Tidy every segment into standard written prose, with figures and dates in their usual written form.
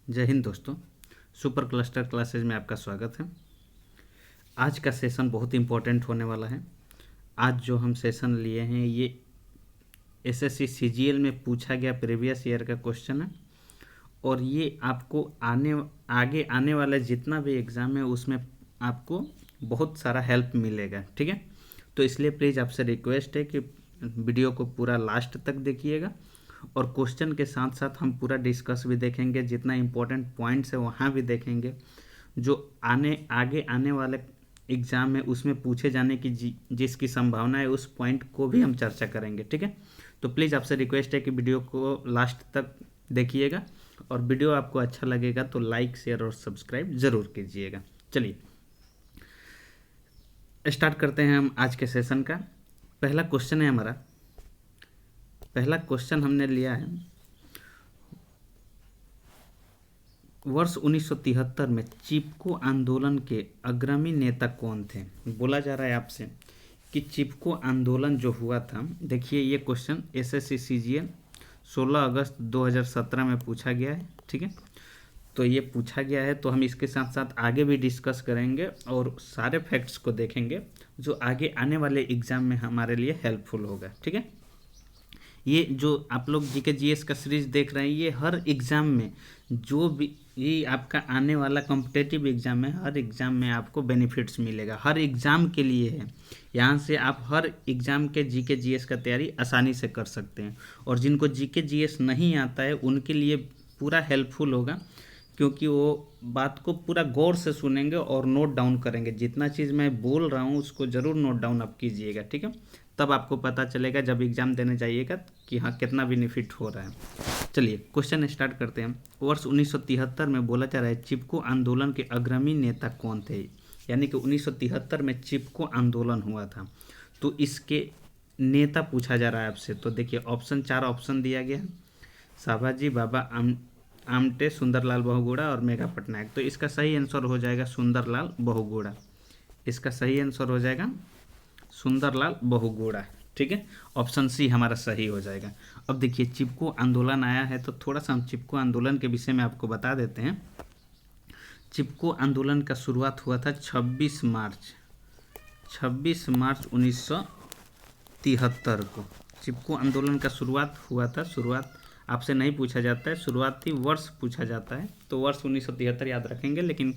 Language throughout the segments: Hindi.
जय हिंद दोस्तों। सुपर क्लस्टर क्लासेज में आपका स्वागत है। आज का सेशन बहुत इम्पोर्टेंट होने वाला है। आज जो हम सेशन लिए हैं ये एसएससी सीजीएल में पूछा गया प्रीवियस ईयर का क्वेश्चन है और ये आपको आगे आने वाला जितना भी एग्ज़ाम है उसमें आपको बहुत सारा हेल्प मिलेगा। ठीक है, तो इसलिए प्लीज़ आपसे रिक्वेस्ट है कि वीडियो को पूरा लास्ट तक देखिएगा और क्वेश्चन के साथ साथ हम पूरा डिस्कस भी देखेंगे, जितना इम्पोर्टेंट पॉइंट्स है वहाँ भी देखेंगे, जो आगे आने वाले एग्ज़ाम है उसमें पूछे जाने की जिसकी संभावना है उस पॉइंट को भी हम चर्चा करेंगे। ठीक है, तो प्लीज़ आपसे रिक्वेस्ट है कि वीडियो को लास्ट तक देखिएगा और वीडियो आपको अच्छा लगेगा तो लाइक शेयर और सब्सक्राइब ज़रूर कीजिएगा। चलिए स्टार्ट करते हैं हम आज के सेशन का। पहला क्वेश्चन है हमारा। पहला क्वेश्चन हमने लिया है वर्ष 1973 में चिपको आंदोलन के अग्रणी नेता कौन थे। बोला जा रहा है आपसे कि चिपको आंदोलन जो हुआ था, देखिए ये क्वेश्चन एसएससी सीजीएल 16 अगस्त 2017 में पूछा गया है। ठीक है, तो ये पूछा गया है तो हम इसके साथ साथ आगे भी डिस्कस करेंगे और सारे फैक्ट्स को देखेंगे जो आगे आने वाले एग्ज़ाम में हमारे लिए हेल्पफुल होगा। ठीक है, ये जो आप लोग जीके जीएस का सीरीज देख रहे हैं ये हर एग्ज़ाम में जो भी ये आपका आने वाला कॉम्पिटेटिव एग्ज़ाम है, हर एग्ज़ाम में आपको बेनिफिट्स मिलेगा। हर एग्ज़ाम के लिए है, यहाँ से आप हर एग्ज़ाम के जीके जीएस का तैयारी आसानी से कर सकते हैं और जिनको जीके जीएस नहीं आता है उनके लिए पूरा हेल्पफुल होगा, क्योंकि वो बात को पूरा गौर से सुनेंगे और नोट डाउन करेंगे। जितना चीज़ मैं बोल रहा हूँ उसको ज़रूर नोट डाउन आप कीजिएगा। ठीक है, तब आपको पता चलेगा जब एग्ज़ाम देने जाइएगा कि हाँ कितना बेनिफिट हो रहा है। चलिए क्वेश्चन स्टार्ट करते हैं। वर्ष 1973 में बोला जा रहा है चिपको आंदोलन के अग्रणी नेता कौन थे, यानी कि 1973 में चिपको आंदोलन हुआ था तो इसके नेता पूछा जा रहा है आपसे। तो देखिए ऑप्शन 4 ऑप्शन दिया गया है, साभाजी बाबा आमटे, सुंदरलाल बहुगुणा और मेघा पटनायक। तो इसका सही आंसर हो जाएगा सुंदरलाल बहुगुणा। इसका सही आंसर हो जाएगा सुंदरलाल बहुगुणा। ठीक है, ऑप्शन सी हमारा सही हो जाएगा। अब देखिए चिपको आंदोलन आया है तो थोड़ा सा हम चिपको आंदोलन के विषय में आपको बता देते हैं। चिपको आंदोलन का शुरुआत हुआ था 26 मार्च 1973 को चिपको आंदोलन का शुरुआत हुआ था। शुरुआत आपसे नहीं पूछा जाता है, शुरुआती वर्ष पूछा जाता है तो वर्ष 1973 याद रखेंगे, लेकिन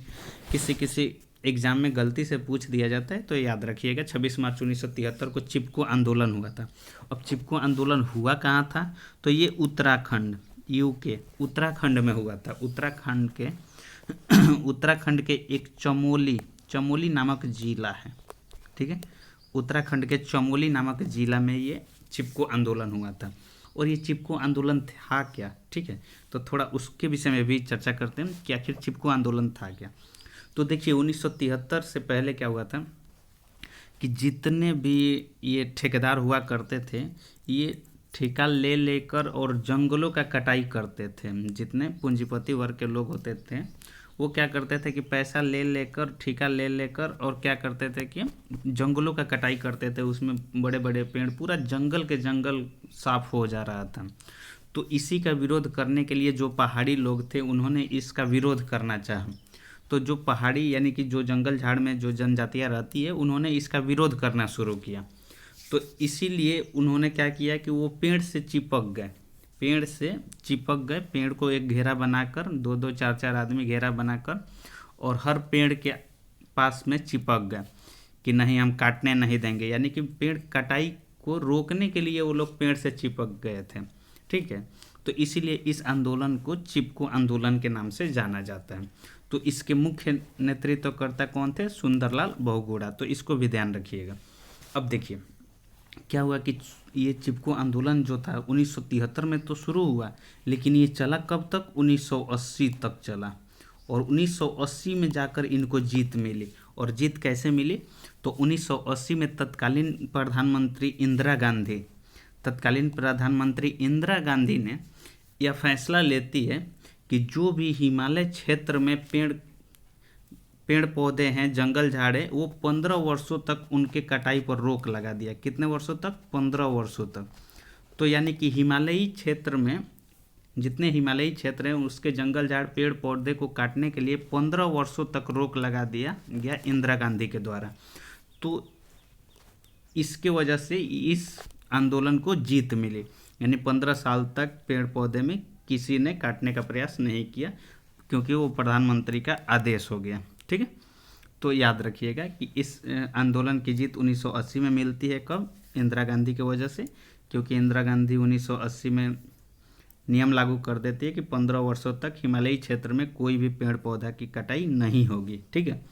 किसी एग्ज़ाम में गलती से पूछ दिया जाता है तो याद रखिएगा 26 मार्च 1973 को चिपको आंदोलन हुआ था। अब चिपको आंदोलन हुआ कहाँ था, तो ये उत्तराखंड यूके उत्तराखंड में हुआ था। उत्तराखंड के एक चमोली नामक जिला है। ठीक है, उत्तराखंड के चमोली नामक जिला में ये चिपको आंदोलन हुआ था। और ये चिपको आंदोलन था क्या, ठीक है, तो थोड़ा उसके विषय में भी चर्चा करते हैं कि आखिर चिपको आंदोलन था क्या। तो देखिए 1973 से पहले क्या हुआ था कि जितने भी ये ठेकेदार हुआ करते थे ये ठेका ले लेकर और जंगलों का कटाई करते थे। जितने पूंजीपति वर्ग के लोग होते थे वो क्या करते थे कि पैसा ले लेकर, ठेका ले लेकर और क्या करते थे कि जंगलों का कटाई करते थे। उसमें बड़े बड़े पेड़, पूरा जंगल के जंगल साफ हो जा रहा था। तो इसी का विरोध करने के लिए जो पहाड़ी लोग थे उन्होंने इसका विरोध करना चाहा। तो जो पहाड़ी यानी कि जो जंगल झाड़ में जो जनजातियाँ रहती है उन्होंने इसका विरोध करना शुरू किया। तो इसीलिए उन्होंने क्या किया कि वो पेड़ से चिपक गए, पेड़ को एक घेरा बनाकर 2-2 4-4 आदमी घेरा बनाकर और हर पेड़ के पास में चिपक गए कि नहीं हम काटने नहीं देंगे, यानी कि पेड़ कटाई को रोकने के लिए वो लोग पेड़ से चिपक गए थे। ठीक है, तो इसीलिए इस आंदोलन को चिपको आंदोलन के नाम से जाना जाता है। तो इसके मुख्य नेतृत्वकर्ता कौन थे, सुंदरलाल बहुगुणा। तो इसको भी ध्यान रखिएगा। अब देखिए क्या हुआ कि ये चिपको आंदोलन जो था 1973 में तो शुरू हुआ, लेकिन ये चला कब तक, 1980 तक चला। और 1980 में जाकर इनको जीत मिली। और जीत कैसे मिली, तो 1980 में तत्कालीन प्रधानमंत्री इंदिरा गांधी ने यह फैसला लेती है कि जो भी हिमालय क्षेत्र में पेड़ पौधे हैं, जंगल झाड़ है, वो 15 वर्षों तक उनके कटाई पर रोक लगा दिया। कितने वर्षों तक, 15 वर्षों तक। तो यानी कि हिमालयी क्षेत्र में जितने हिमालयी क्षेत्र हैं उसके जंगल झाड़ पेड़ पौधे को काटने के लिए 15 वर्षों तक रोक लगा दिया गया इंदिरा गांधी के द्वारा। तो इसके वजह से इस आंदोलन को जीत मिली, यानी 15 साल तक पेड़ पौधे में किसी ने काटने का प्रयास नहीं किया, क्योंकि वो प्रधानमंत्री का आदेश हो गया। ठीक है, तो याद रखिएगा कि इस आंदोलन की जीत 1980 में मिलती है। कब? इंदिरा गांधी की वजह से, क्योंकि इंदिरा गांधी 1980 में नियम लागू कर देती है कि 15 वर्षों तक हिमालयी क्षेत्र में कोई भी पेड़ पौधा की कटाई नहीं होगी। ठीक है,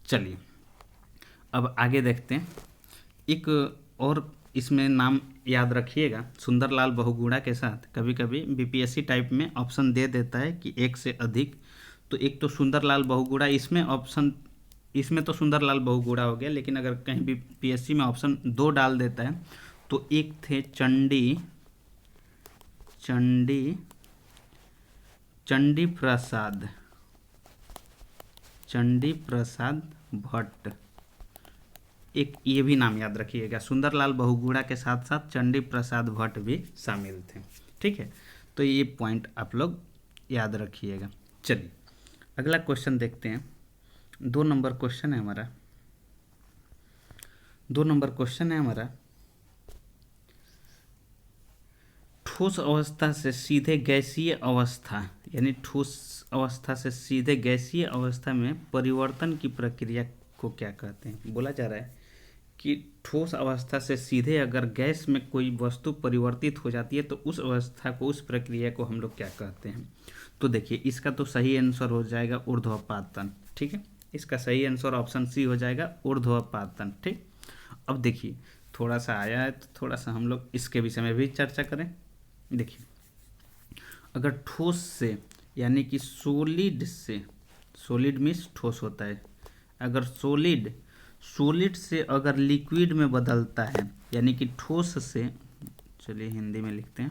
चलिए अब आगे देखते हैं। एक और इसमें नाम याद रखिएगा, सुंदरलाल बहुगुणा के साथ कभी कभी बीपीएससी टाइप में ऑप्शन दे देता है कि एक से अधिक। तो एक तो सुंदरलाल बहुगुणा, इसमें तो सुंदरलाल बहुगुणा हो गया, लेकिन अगर कहीं भी पीएससी में ऑप्शन 2 डाल देता है तो एक थे चंडी प्रसाद भट्ट, एक ये भी नाम याद रखिएगा। सुंदरलाल बहुगुणा के साथ साथ चंडी प्रसाद भट्ट भी शामिल थे। ठीक है, तो ये पॉइंट आप लोग याद रखिएगा। चलिए अगला क्वेश्चन देखते हैं। 2 नंबर क्वेश्चन है हमारा। ठोस अवस्था से सीधे गैसीय अवस्था, यानी ठोस अवस्था से सीधे गैसीय अवस्था में परिवर्तन की प्रक्रिया को क्या कहते हैं? बोला जा रहा है कि ठोस अवस्था से सीधे अगर गैस में कोई वस्तु परिवर्तित हो जाती है तो उस अवस्था को, उस प्रक्रिया को हम लोग क्या कहते हैं? तो देखिए इसका तो सही आंसर हो जाएगा ऊर्ध्वपातन। ठीक है, इसका सही आंसर ऑप्शन सी हो जाएगा, ऊर्ध्वपातन। ठीक, अब देखिए थोड़ा सा आया है तो थोड़ा सा हम लोग इसके विषय में भी चर्चा करें। देखिए अगर ठोस से, यानी कि सॉलिड से, सॉलिड मीन्स ठोस होता है, अगर सॉलिड से अगर लिक्विड में बदलता है, यानी कि ठोस से, चलिए हिंदी में लिखते हैं,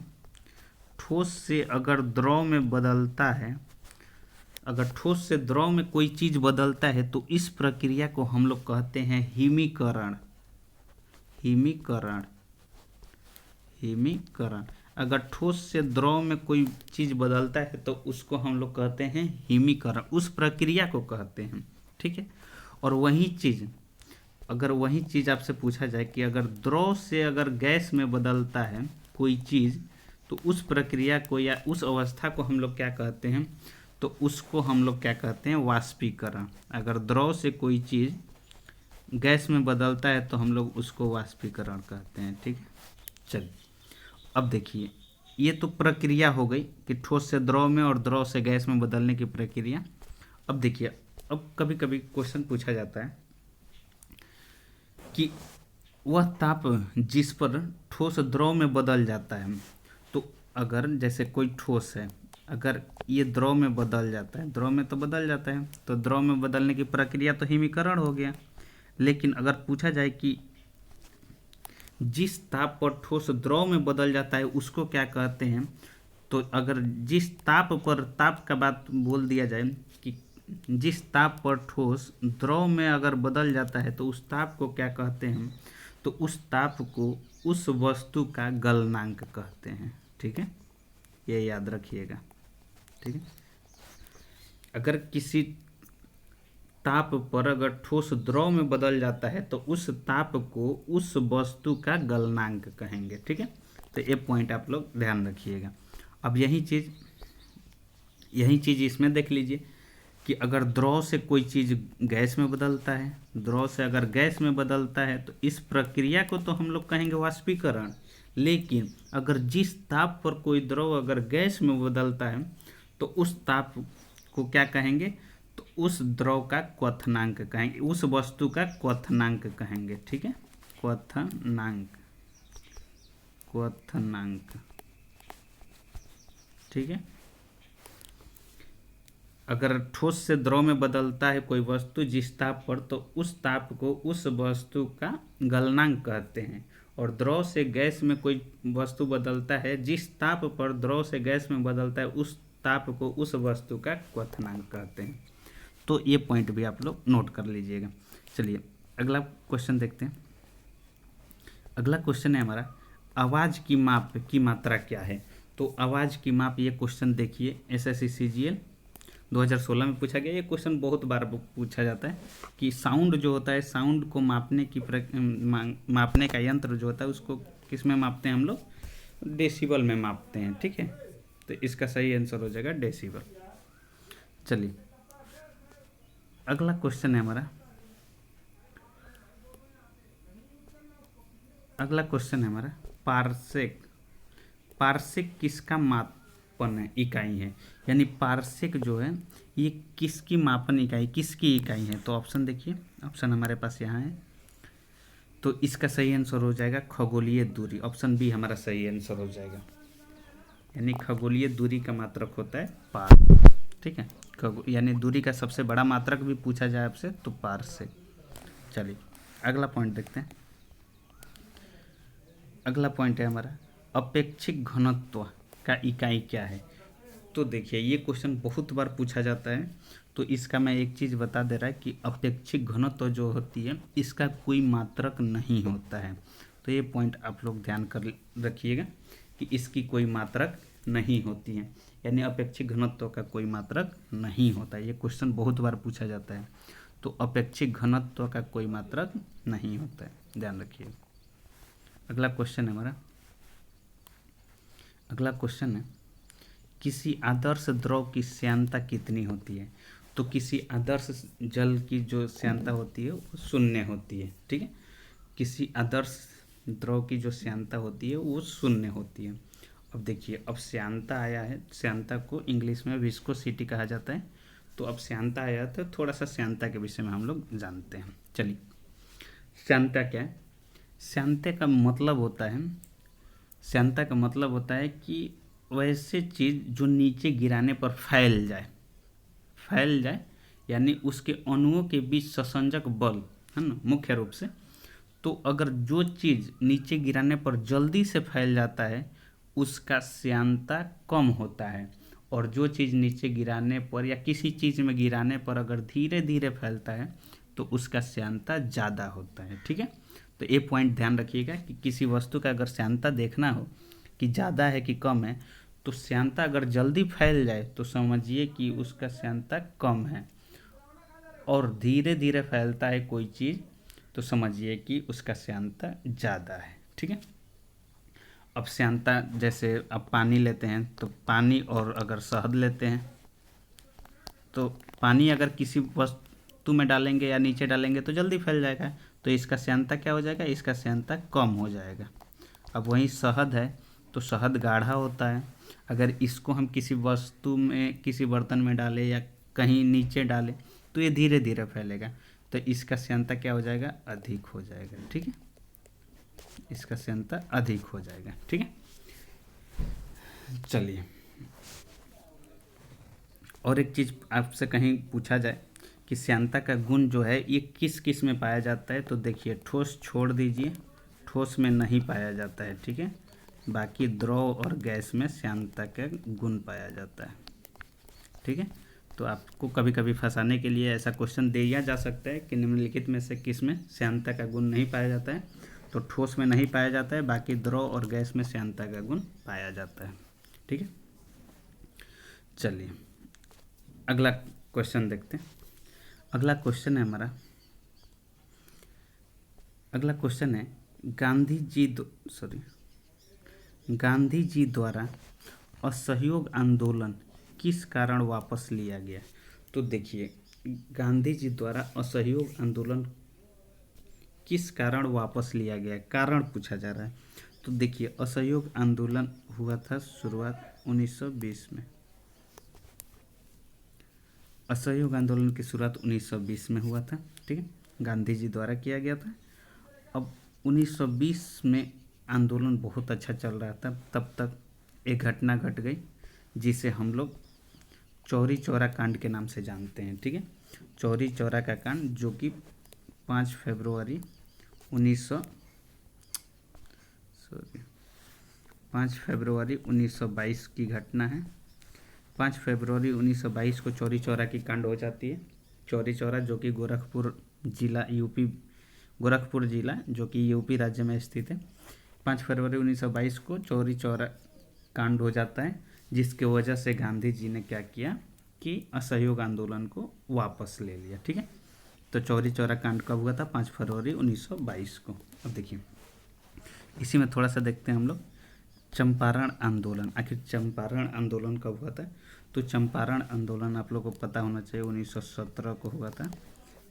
ठोस से अगर द्रव में बदलता है, अगर ठोस से द्रव में कोई चीज़ बदलता है तो इस प्रक्रिया को हम लोग कहते हैं हिमीकरण। अगर ठोस से द्रव में कोई चीज़ बदलता है तो उसको हम लोग कहते हैं हिमीकरण, उस प्रक्रिया को कहते हैं। ठीक है, और वही चीज़ आपसे पूछा जाए कि अगर द्रव से अगर गैस में बदलता है कोई चीज़ तो उस प्रक्रिया को या उस अवस्था को हम लोग क्या कहते हैं? तो उसको हम लोग क्या कहते हैं? वाष्पीकरण। अगर द्रव से कोई चीज़ गैस में बदलता है तो हम लोग उसको वाष्पीकरण कहते हैं। ठीक है, चलिए अब देखिए ये तो प्रक्रिया हो गई कि ठोस से द्रव में और द्रव से गैस में बदलने की प्रक्रिया। अब देखिए, अब कभी कभी क्वेश्चन पूछा जाता है कि वह ताप जिस पर ठोस द्रव में बदल जाता है, तो अगर जैसे कोई ठोस है, अगर ये द्रव में बदल जाता है, द्रव में तो बदल जाता है, तो द्रव में बदलने की प्रक्रिया तो हिमीकरण हो गया। लेकिन अगर पूछा जाए कि जिस ताप पर ठोस द्रव में बदल जाता है उसको क्या कहते हैं, तो अगर जिस ताप पर, ताप का बात बोल दिया जाए कि जिस ताप पर ठोस द्रव में अगर बदल जाता है तो उस ताप को क्या कहते हैं? तो उस ताप को उस वस्तु का गलनांक कहते हैं। ठीक है, ये याद रखिएगा। ठीक है, अगर किसी ताप पर अगर ठोस द्रव में बदल जाता है तो उस ताप को उस वस्तु का गलनांक कहेंगे। ठीक है, तो ये पॉइंट आप लोग ध्यान रखिएगा। अब यही चीज़ इसमें देख लीजिए कि अगर द्रव से कोई चीज़ गैस में बदलता है, द्रव से अगर गैस में बदलता है तो इस प्रक्रिया को तो हम लोग कहेंगे वाष्पीकरण। लेकिन अगर जिस ताप पर कोई द्रव अगर गैस में बदलता है तो उस ताप को क्या कहेंगे? तो उस द्रव का क्वथनांक कहेंगे, उस वस्तु का क्वथनांक कहेंगे। ठीक है, क्वथनांक। ठीक है, अगर ठोस से द्रव में बदलता है कोई वस्तु जिस ताप पर, तो उस ताप को उस वस्तु का गलनांक कहते हैं। और द्रव से गैस में कोई वस्तु बदलता है, जिस ताप पर द्रव से गैस में बदलता है उस ताप को उस वस्तु का क्वथनांक कहते हैं। तो ये पॉइंट भी आप लोग नोट कर लीजिएगा। चलिए अगला क्वेश्चन देखते हैं। अगला क्वेश्चन है हमारा, आवाज़ की माप की मात्रा क्या है? तो आवाज़ की माप, ये क्वेश्चन देखिए एसएससी सीजीएल 2016 में पूछा गया। ये क्वेश्चन बहुत बार पूछा जाता है कि साउंड जो होता है, साउंड को मापने की मापने का यंत्र जो होता है उसको किस में मापते हैं हम लोग? डेसिबल में मापते हैं। ठीक है, तो इसका सही आंसर हो जाएगा डेसिबल। चलिए अगला क्वेश्चन है हमारा, पार्सेक। पार्सेक किसका मापन है, इकाई है? यानी पार्सेक जो है ये किसकी मापन इकाई, किसकी इकाई है? तो ऑप्शन देखिए, ऑप्शन हमारे पास यहाँ है। तो इसका सही आंसर हो जाएगा खगोलीय दूरी। ऑप्शन बी हमारा सही आंसर हो जाएगा। यानी खगोलीय दूरी का मात्रक होता है पार। ठीक है, यानी दूरी का सबसे बड़ा मात्रक भी पूछा जाए आपसे तो पार्सेक। चलिए अगला पॉइंट देखते हैं। अगला पॉइंट है हमारा अपेक्षिक घनत्व का इकाई क्या है? तो देखिए ये क्वेश्चन बहुत बार पूछा जाता है, तो इसका मैं एक चीज़ बता दे रहा है कि अपेक्षिक घनत्व जो होती है इसका कोई मात्रक नहीं होता है। तो ये पॉइंट आप लोग ध्यान कर रखिएगा कि इसकी कोई मात्रक नहीं होती है, यानी अपेक्षिक घनत्व का कोई मात्रक नहीं होता है। ये क्वेश्चन बहुत बार पूछा जाता है, तो अपेक्षिक घनत्व का कोई मात्रक नहीं होता है, ध्यान रखिए। अगला क्वेश्चन है हमारा, अगला क्वेश्चन है किसी आदर्श द्रव की श्यानता कितनी होती है? तो किसी आदर्श जल की जो श्यानता होती है वो शून्य होती है। ठीक है, किसी आदर्श द्रव की जो श्यानता होती है वो शून्य होती है। अब देखिए, अब श्यानता आया है, श्यानता को इंग्लिश में विस्कोसिटी कहा जाता है। तो अब श्यानता आया तो थोड़ा सा श्यानता के विषय में हम लोग जानते हैं। चलिए, श्यानता क्या है? श्यानता का मतलब होता है, श्यानता का मतलब होता है कि वैसे चीज़ जो नीचे गिराने पर फैल जाए, यानी उसके अणुओं के बीच ससंजक बल है ना, मुख्य रूप से। तो अगर जो चीज़ नीचे गिराने पर जल्दी से फैल जाता है उसका श्यानता कम होता है, और जो चीज़ नीचे गिराने पर या किसी चीज़ में गिराने पर अगर धीरे धीरे फैलता है तो उसका श्यानता ज़्यादा होता है। ठीक है, तो ये पॉइंट ध्यान रखिएगा कि किसी वस्तु का अगर श्यानता देखना हो कि ज़्यादा है कि कम है, तो श्यानता अगर जल्दी फैल जाए तो समझिए कि उसका श्यानता कम है, और धीरे धीरे फैलता है कोई चीज़ तो समझिए कि उसका श्यानता ज़्यादा है। ठीक है, अब श्यानता जैसे अब पानी लेते हैं, तो पानी और अगर शहद लेते हैं, तो पानी अगर किसी वस्तु में डालेंगे या नीचे डालेंगे तो जल्दी फैल जाएगा, तो इसका श्यानता क्या हो जाएगा? इसका श्यानता कम हो जाएगा। अब वहीं शहद है, तो शहद गाढ़ा होता है, अगर इसको हम किसी वस्तु में, किसी बर्तन में डालें या कहीं नीचे डालें तो ये धीरे धीरे फैलेगा, तो इसका श्यानता क्या हो जाएगा? अधिक हो जाएगा। ठीक है, इसका श्यानता अधिक हो जाएगा। ठीक है, चलिए और एक चीज़ आपसे कहीं पूछा जाए कि श्यानता का गुण जो है ये किस किस में पाया जाता है, तो देखिए ठोस छोड़ दीजिए, ठोस में नहीं पाया जाता है। ठीक है, बाकी द्रव और गैस में श्यानता का गुण पाया जाता है। ठीक है, तो आपको कभी कभी फंसाने के लिए ऐसा क्वेश्चन दिया जा सकता है कि निम्नलिखित में से किस में श्यानता का गुण नहीं पाया जाता है, तो ठोस में नहीं पाया जाता है, बाकी द्रव और गैस में श्यानता का गुण पाया जाता है। ठीक है, चलिए अगला क्वेश्चन देखते हैं। अगला क्वेश्चन है हमारा, अगला क्वेश्चन है गांधी जी द्वारा असहयोग आंदोलन किस कारण वापस लिया गया? तो देखिए, गांधी जी द्वारा असहयोग आंदोलन किस कारण वापस लिया गया, कारण पूछा जा रहा है। तो देखिए, असहयोग आंदोलन हुआ था शुरुआत 1920 में। असहयोग आंदोलन की शुरुआत 1920 में हुआ था। ठीक है, गांधी जी द्वारा किया गया था। अब 1920 में आंदोलन बहुत अच्छा चल रहा था, तब तक एक घटना घट गई जिसे हम लोग चौरी चौरा कांड के नाम से जानते हैं। ठीक है, चौरी चौरा का कांड जो कि 5 फरवरी 1922 की घटना है। 5 फरवरी 1922 को चौरी चौरा की कांड हो जाती है। चौरी चौरा जो कि गोरखपुर जिला जो कि यूपी राज्य में स्थित है। 5 फरवरी 1922 को चौरी चौरा कांड हो जाता है, जिसके वजह से गांधी जी ने क्या किया कि असहयोग आंदोलन को वापस ले लिया। ठीक है, तो चौरी चौरा कांड कब हुआ था? 5 फरवरी 1922 को। अब देखिए इसी में थोड़ा सा देखते हैं हम लोग चंपारण आंदोलन। आखिर चंपारण आंदोलन कब हुआ था? तो चंपारण आंदोलन आप लोग को पता होना चाहिए 1917 को हुआ था।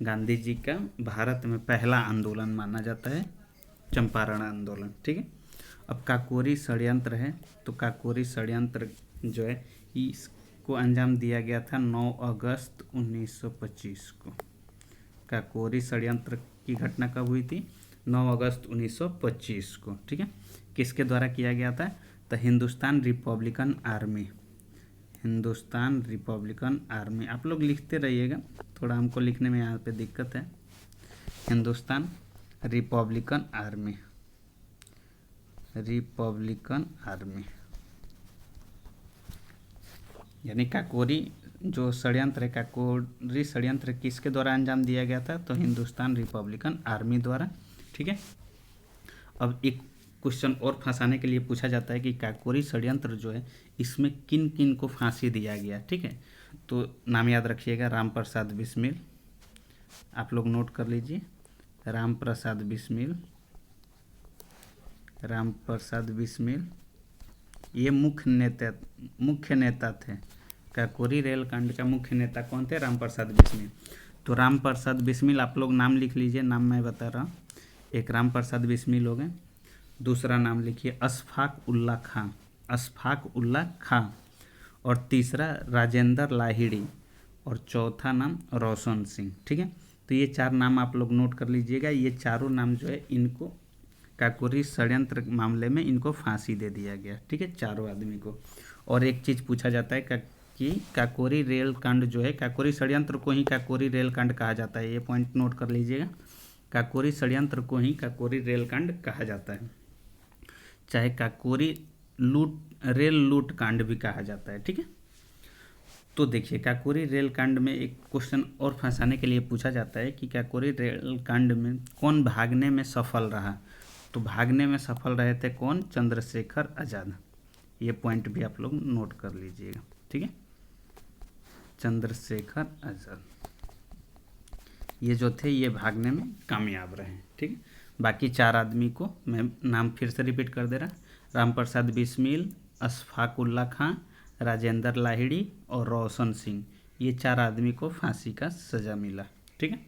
गांधी जी का भारत में पहला आंदोलन माना जाता है चंपारण आंदोलन। ठीक है, अब काकोरी षड्यंत्र है, तो काकोरी षड्यंत्र जो है इसको अंजाम दिया गया था 9 अगस्त 1925 को। काकोरी षड्यंत्र की घटना कब हुई थी? 9 अगस्त 1925 को। ठीक है, किसके द्वारा किया गया था? तो Hindustan Republican army, Hindustan Republican army. आप लोग लिखते रहिएगा, थोड़ा हमको लिखने में यहाँ पे दिक्कत है। Hindustan Republican army, Republican army, यानी काकोरी जो षड्यंत्र है, काकोरी षड्यंत्र किसके द्वारा अंजाम दिया गया था? तो हिंदुस्तान रिपब्लिकन आर्मी द्वारा। ठीक है, अब एक क्वेश्चन और फंसाने के लिए पूछा जाता है कि काकोरी षड्यंत्र जो है इसमें किन किन को फांसी दिया गया। ठीक है, तो नाम याद रखिएगा, राम प्रसाद बिस्मिल, आप लोग नोट कर लीजिए, राम प्रसाद बिस्मिल, राम प्रसाद बिस्मिल ये मुख्य नेता थे। काकोरी रेल कांड का मुख्य नेता कौन थे? राम प्रसाद बिस्मिल। तो राम प्रसाद बिस्मिल आप लोग नाम लिख लीजिए, नाम मैं बता रहा हूँ। एक राम प्रसाद बिस्मिल हो गए, दूसरा नाम लिखिए अशफाक उल्ला खां, अशफाक उल्ला खां, और तीसरा राजेंद्र लाहिड़ी, और चौथा नाम रोशन सिंह। ठीक है, तो ये 4 नाम आप लोग नोट कर लीजिएगा। ये चारों नाम जो है इनको काकोरी षड्यंत्र मामले में इनको फांसी दे दिया गया। ठीक है, चारों आदमी को। और एक चीज़ पूछा जाता है कि काकोरी रेल कांड जो है, काकोरी षड्यंत्र को ही काकोरी रेल कांड कहा जाता है। ये पॉइंट नोट कर लीजिएगा, काकोरी षड्यंत्र को ही काकोरी रेल कांड कहा जाता है, चाहे काकोरी रेल लूट कांड भी कहा जाता है। ठीक है, तो देखिए काकोरी रेल कांड में एक क्वेश्चन और फंसाने के लिए पूछा जाता है कि काकोरी रेल कांड में कौन भागने में सफल रहा? तो भागने में सफल रहे थे कौन? चंद्रशेखर आज़ाद। ये पॉइंट भी आप लोग नोट कर लीजिएगा। ठीक है, चंद्रशेखर आज़ाद ये जो थे ये भागने में कामयाब रहे। ठीक है, बाकी 4 आदमी को मैं नाम फिर से रिपीट कर दे रहा, राम प्रसाद बिस्मिल, अशफाक उल्ला खां, राजेंद्र लाहिड़ी और रोशन सिंह, ये 4 आदमी को फांसी का सज़ा मिला। ठीक है,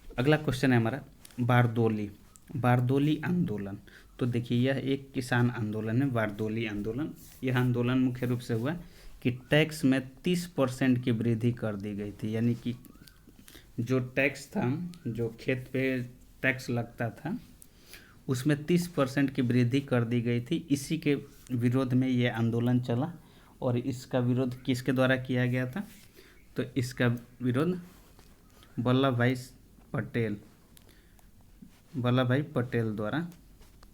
अगला क्वेश्चन है हमारा बारदोली, बारदोली आंदोलन। तो देखिए यह एक किसान आंदोलन है, बारदोली आंदोलन। यह आंदोलन मुख्य रूप से हुआ कि टैक्स में 30% की वृद्धि कर दी गई थी, यानी कि जो टैक्स था, जो खेत पे टैक्स लगता था उसमें 30% की वृद्धि कर दी गई थी। इसी के विरोध में ये आंदोलन चला, और इसका विरोध किसके द्वारा किया गया था? तो इसका विरोध वल्लभ भाई पटेल, वल्लभ भाई पटेल द्वारा,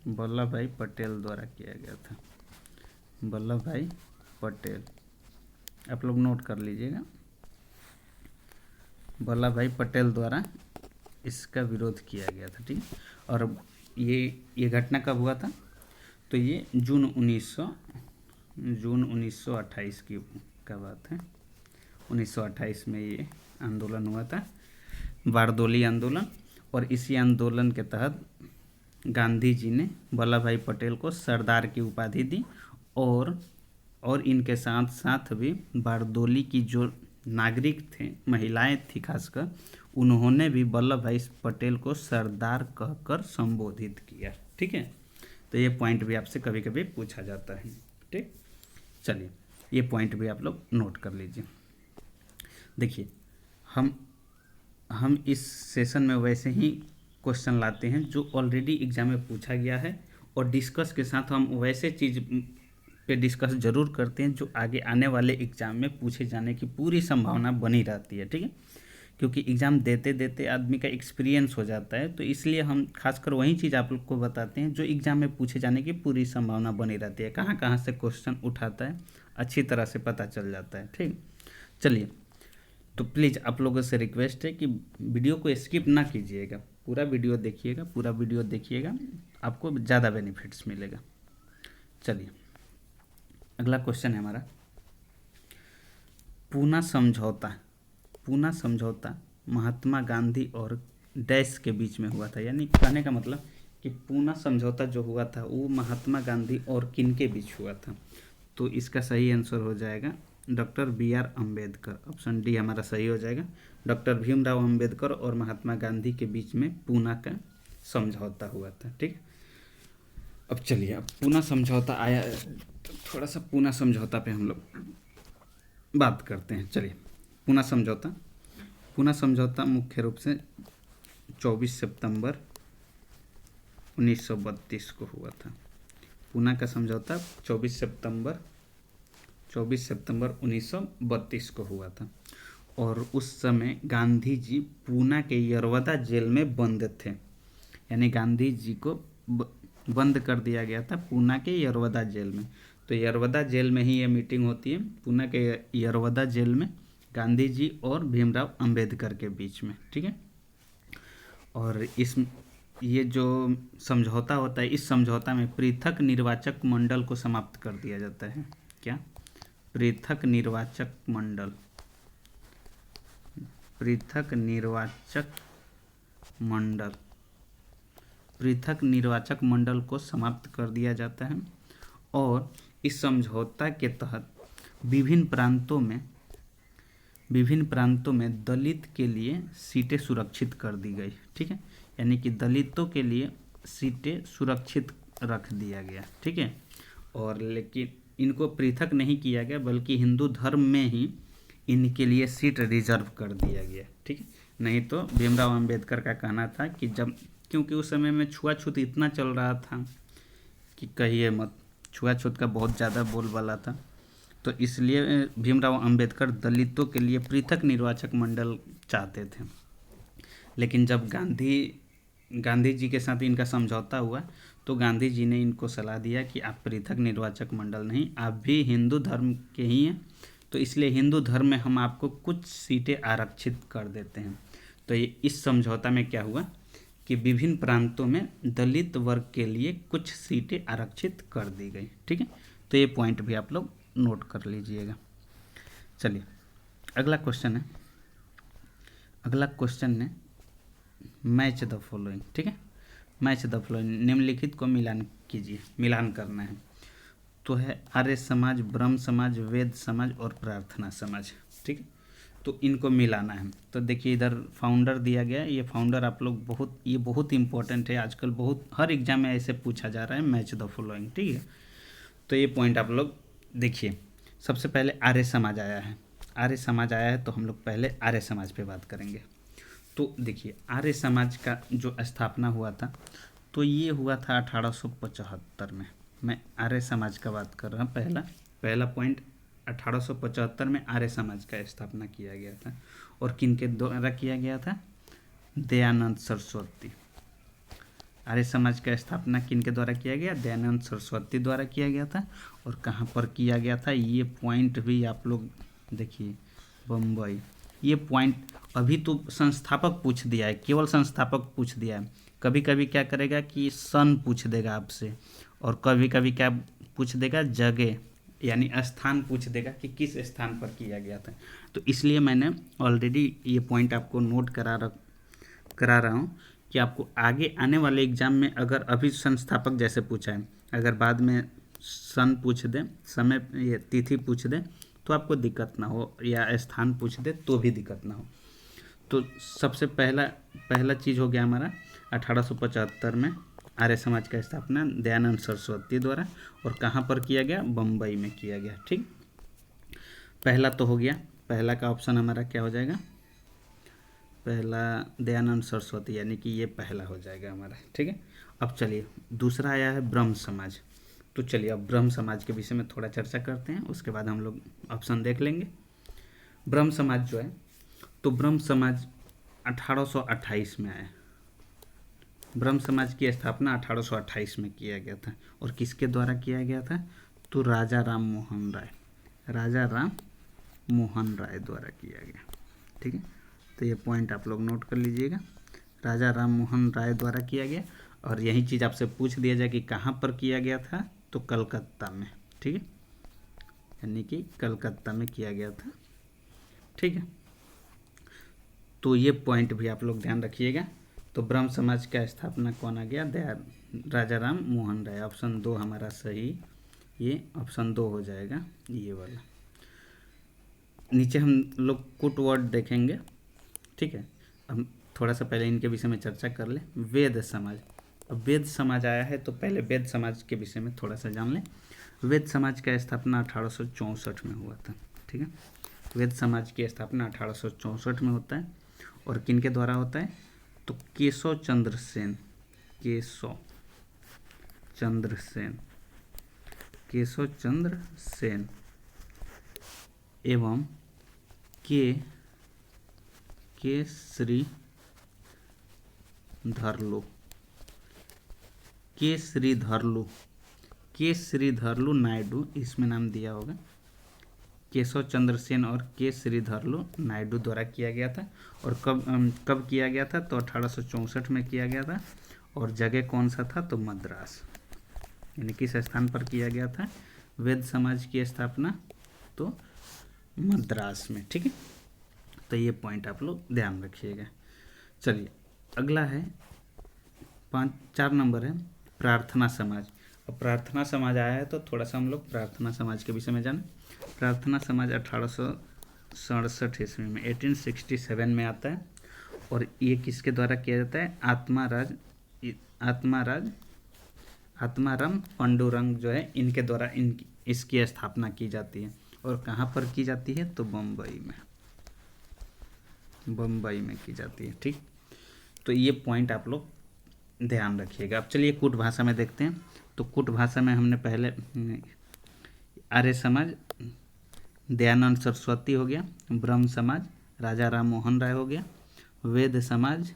वल्लभ भाई पटेल द्वारा किया गया था, वल्लभ भाई पटेल, आप लोग नोट कर लीजिएगा, वल्लभ भाई पटेल द्वारा इसका विरोध किया गया था। ठीक है, और ये घटना कब हुआ था? तो ये जून 1928 की का बात है। 1928 में ये आंदोलन हुआ था, बारदोली आंदोलन। और इसी आंदोलन के तहत गांधी जी ने वल्लभ भाई पटेल को सरदार की उपाधि दी, और इनके साथ साथ भी बारदोली की जो नागरिक थे, महिलाएं थी खासकर, उन्होंने भी वल्लभ भाई पटेल को सरदार कहकर संबोधित किया। ठीक है, तो ये पॉइंट भी आपसे कभी कभी पूछा जाता है। ठीक, चलिए ये पॉइंट भी आप लोग नोट कर लीजिए। देखिए हम इस सेशन में वैसे ही क्वेश्चन लाते हैं जो ऑलरेडी एग्जाम में पूछा गया है, और डिस्कस के साथ हम वैसे चीज़ पे डिस्कस जरूर करते हैं जो आगे आने वाले एग्जाम में पूछे जाने की पूरी संभावना बनी रहती है। ठीक है, क्योंकि एग्ज़ाम देते देते आदमी का एक्सपीरियंस हो जाता है, तो इसलिए हम खासकर वही चीज़ आप लोग को बताते हैं जो एग्ज़ाम में पूछे जाने की पूरी संभावना बनी रहती है। कहाँ कहाँ से क्वेश्चन उठाता है अच्छी तरह से पता चल जाता है। ठीक, चलिए, तो प्लीज़ आप लोगों से रिक्वेस्ट है कि वीडियो को स्किप ना कीजिएगा, पूरा वीडियो देखिएगा, पूरा वीडियो देखिएगा, आपको ज़्यादा बेनिफिट्स मिलेगा। चलिए अगला क्वेश्चन है हमारा, पूना समझौता। पूना समझौता महात्मा गांधी और डैश के बीच में हुआ था, यानी कहने का मतलब कि पूना समझौता जो हुआ था वो महात्मा गांधी और किन के बीच हुआ था। तो इसका सही आंसर हो जाएगा doctor B R Ambedkar. Option D हमारा सही हो जाएगा। डॉक्टर भीमराव अम्बेडकर और महात्मा गांधी के बीच में पूना का समझौता हुआ था। ठीक, अब चलिए, अब पूना समझौता आया तो थोड़ा सा पूना समझौता पे हम लोग बात करते हैं। चलिए, पूना समझौता। पूना समझौता मुख्य रूप से 24 सितंबर 1932 को हुआ था। पूना का समझौता 24 सितंबर 1932 को हुआ था। और उस समय गांधी जी पूना के यरवदा जेल में बंद थे, यानी गांधी जी को बंद कर दिया गया था पूना के यरवदा जेल में। तो यरवदा जेल में ही ये मीटिंग होती है, पूना के यरवदा जेल में गांधी जी और भीमराव अंबेडकर के बीच में। ठीक है, और ये जो समझौता होता है, इस समझौता में पृथक निर्वाचक मंडल को समाप्त कर दिया जाता है। क्या? पृथक निर्वाचक मंडल। पृथक निर्वाचक मंडल, पृथक निर्वाचक मंडल को समाप्त कर दिया जाता है। और इस समझौता के तहत विभिन्न प्रांतों में दलित के लिए सीटें सुरक्षित कर दी गई। ठीक है, यानी कि दलितों के लिए सीटें सुरक्षित रख दिया गया। ठीक है, और लेकिन इनको पृथक नहीं किया गया, बल्कि हिंदू धर्म में ही इनके लिए सीट रिजर्व कर दिया गया। ठीक है, नहीं तो भीमराव अंबेडकर का कहना था कि क्योंकि उस समय में छुआछूत इतना चल रहा था कि कहिए मत, छुआछूत का बहुत ज़्यादा बोलबाला था। तो इसलिए भीमराव अंबेडकर दलितों के लिए पृथक निर्वाचक मंडल चाहते थे। लेकिन जब गांधी जी के साथ इनका समझौता हुआ तो गांधी जी ने इनको सलाह दिया कि आप पृथक निर्वाचक मंडल नहीं, आप भी हिंदू धर्म के ही हैं, तो इसलिए हिंदू धर्म में हम आपको कुछ सीटें आरक्षित कर देते हैं। तो ये इस समझौता में क्या हुआ कि विभिन्न प्रांतों में दलित वर्ग के लिए कुछ सीटें आरक्षित कर दी गई। ठीक है, तो ये पॉइंट भी आप लोग नोट कर लीजिएगा। चलिए, अगला क्वेश्चन है मैच द फॉलोइंग। ठीक है, मैच द फॉलोइंग, निम्नलिखित को मिलान कीजिए, मिलान करना है। तो है आर्य समाज, ब्रह्म समाज, वेद समाज और प्रार्थना समाज। ठीक है, तो इनको मिलाना है। तो देखिए इधर फाउंडर दिया गया है, ये फाउंडर आप लोग बहुत इंपॉर्टेंट है, आजकल बहुत हर एग्जाम में ऐसे पूछा जा रहा है, मैच द फॉलोइंग। ठीक है, तो ये पॉइंट आप लोग देखिए। सबसे पहले आर्य समाज आया है, तो हम लोग पहले आर्य समाज पे बात करेंगे। तो देखिए आर्य समाज का जो स्थापना हुआ था तो ये हुआ था 1875 में। मैं आर्य समाज का बात कर रहा हूँ। पहला पॉइंट, 1875 में आर्य समाज का स्थापना किया गया था। और किनके द्वारा किया गया था? दयानंद सरस्वती। आर्य समाज का स्थापना किनके द्वारा किया गया? दयानंद सरस्वती द्वारा किया गया था। और कहाँ पर किया गया था ये पॉइंट भी आप लोग देखिए, बम्बई। ये पॉइंट अभी तो संस्थापक पूछ दिया है, केवल संस्थापक पूछ दिया है। कभी कभी क्या करेगा कि सन पूछ देगा आपसे, और कभी कभी क्या पूछ देगा? जगह, यानी स्थान पूछ देगा कि किस स्थान पर किया गया था। तो इसलिए मैंने ऑलरेडी ये पॉइंट आपको नोट करा रहा हूँ कि आपको आगे आने वाले एग्जाम में अगर अभी संस्थापक जैसे पूछा है, अगर बाद में सन पूछ दे, समय ये तिथि पूछ दे, तो आपको दिक्कत ना हो, या स्थान पूछ दे तो भी दिक्कत ना हो। तो सबसे पहला चीज़ हो गया हमारा 1875 में आर्य समाज का स्थापना दयानंद सरस्वती द्वारा। और कहाँ पर किया गया? बम्बई में किया गया। ठीक, पहला तो हो गया, पहला का ऑप्शन हमारा क्या हो जाएगा? पहला दयानंद सरस्वती, यानी कि ये पहला हो जाएगा हमारा। ठीक है, अब चलिए दूसरा आया है ब्रह्म समाज। तो चलिए अब ब्रह्म समाज के विषय में थोड़ा चर्चा करते हैं, उसके बाद हम लोग ऑप्शन देख लेंगे। ब्रह्म समाज जो है, तो ब्रह्म समाज 1828 में आया। ब्रह्म समाज की स्थापना 1828 में किया गया था। और किसके द्वारा किया गया था? तो राजा राम मोहन राय द्वारा किया गया। ठीक है, तो ये पॉइंट आप लोग नोट कर लीजिएगा, राजा राम मोहन राय द्वारा किया गया। और यही चीज़ आपसे पूछ दिया जाए कि कहाँ पर किया गया था, तो कलकत्ता में। ठीक है, यानी कि कलकत्ता में किया गया था। ठीक है, तो ये पॉइंट भी आप लोग ध्यान रखिएगा। तो ब्रह्म समाज का स्थापना कौन आ गया? राजा राम मोहन राय। ऑप्शन 2 हमारा सही, ये ऑप्शन 2 हो जाएगा ये वाला। नीचे हम लोग कुट वर्ड देखेंगे। ठीक है, हम थोड़ा सा पहले इनके विषय में चर्चा कर ले। वेद समाज, अब वेद समाज आया है तो पहले वेद समाज के विषय में थोड़ा सा जान लें। वेद समाज का स्थापना 1864 में हुआ था। ठीक है, वेद समाज की स्थापना 1864 में होता है और किन के द्वारा होता है? तो केशव चंद्र सेन, केशव चंद्र सेन, केशव चंद्र सेन एवं के श्रीधरलू, के श्रीधरलू नायडू, इसमें नाम दिया होगा। केशव चंद्र सेन और के श्रीधरलू नायडू द्वारा किया गया था। और कब किया गया था? तो 1864 में किया गया था। और जगह कौन सा था? तो मद्रास, यानी किस स्थान पर किया गया था वेद समाज की स्थापना? तो मद्रास में। ठीक है, तो ये पॉइंट आप लोग ध्यान रखिएगा। चलिए अगला है 4 नंबर है प्रार्थना समाज। अब प्रार्थना समाज आया है तो थोड़ा सा हम लोग प्रार्थना समाज के विषय में जानें। प्रार्थना समाज 1867 ईस्वी में 1867 में आता है और ये किसके द्वारा किया जाता है? आत्माराम पांडुरंग जो है इनके द्वारा इसकी स्थापना की जाती है। और कहाँ पर की जाती है? तो बम्बई में की जाती है। ठीक, तो ये पॉइंट आप लोग ध्यान रखिएगा। अब चलिए कुट भाषा में देखते हैं। तो कुट भाषा में हमने पहले आर्य समाज दयानंद सरस्वती हो गया, ब्रह्म समाज राजा राम मोहन राय हो गया, वेद समाज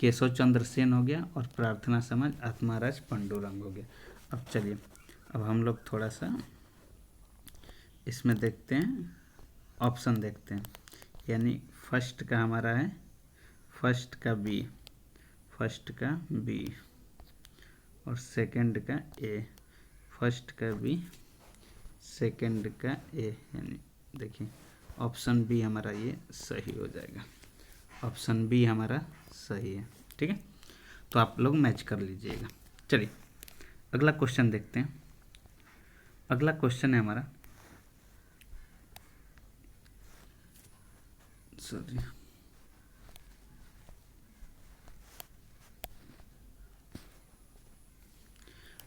केशव चंद्र सेन हो गया और प्रार्थना समाज आत्माराज पांडुरंग हो गया। अब चलिए अब हम लोग थोड़ा सा इसमें देखते हैं, ऑप्शन देखते हैं। यानी फर्स्ट का हमारा है, फर्स्ट का बी और सेकंड का ए, फर्स्ट का बी सेकंड का ए, यानी देखिए ऑप्शन बी हमारा ये सही हो जाएगा। ऑप्शन बी हमारा सही है। ठीक है, तो आप लोग मैच कर लीजिएगा। चलिए अगला क्वेश्चन देखते हैं। अगला क्वेश्चन है हमारा, सॉरी,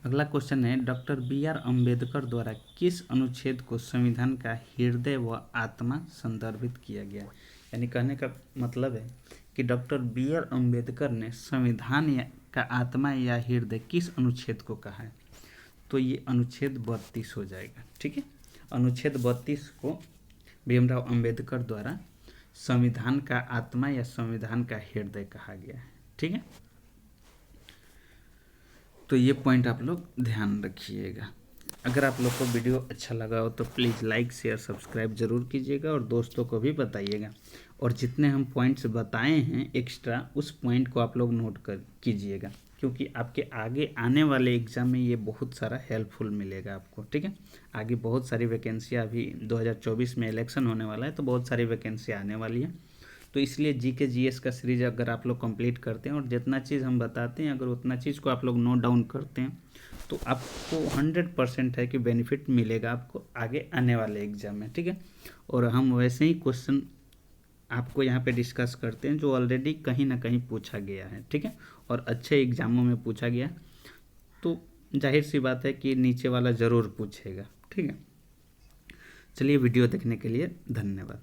अगला क्वेश्चन है डॉक्टर बी.आर. अम्बेडकर द्वारा किस अनुच्छेद को संविधान का हृदय व आत्मा संदर्भित किया गया? यानी कहने का मतलब है कि डॉक्टर बी.आर. अम्बेडकर ने संविधान का आत्मा या हृदय किस अनुच्छेद को कहा है? तो ये अनुच्छेद 32 हो जाएगा। ठीक है, अनुच्छेद 32 को भीमराव अम्बेडकर द्वारा संविधान का आत्मा या संविधान का हृदय कहा गया है। ठीक है, तो ये पॉइंट आप लोग ध्यान रखिएगा। अगर आप लोग को वीडियो अच्छा लगा हो तो प्लीज़ लाइक शेयर सब्सक्राइब जरूर कीजिएगा और दोस्तों को भी बताइएगा। और जितने हम पॉइंट्स बताए हैं एक्स्ट्रा, उस पॉइंट को आप लोग नोट कर कीजिएगा, क्योंकि आपके आगे आने वाले एग्ज़ाम में ये बहुत सारा हेल्पफुल मिलेगा आपको। ठीक है, आगे बहुत सारी वैकेंसियाँ, अभी 2024 में इलेक्शन होने वाला है तो बहुत सारी वैकेंसियाँ आने वाली हैं। तो इसलिए जीके जीएस का सीरीज अगर आप लोग कंप्लीट करते हैं और जितना चीज़ हम बताते हैं अगर उतना चीज़ को आप लोग नोट डाउन करते हैं तो आपको 100% है कि बेनिफिट मिलेगा आपको आगे आने वाले एग्ज़ाम में। ठीक है, और हम वैसे ही क्वेश्चन आपको यहाँ पे डिस्कस करते हैं जो ऑलरेडी कहीं ना कहीं पूछा गया है। ठीक है, और अच्छे एग्जामों में पूछा गया, तो जाहिर सी बात है कि नीचे वाला ज़रूर पूछेगा। ठीक है, चलिए वीडियो देखने के लिए धन्यवाद।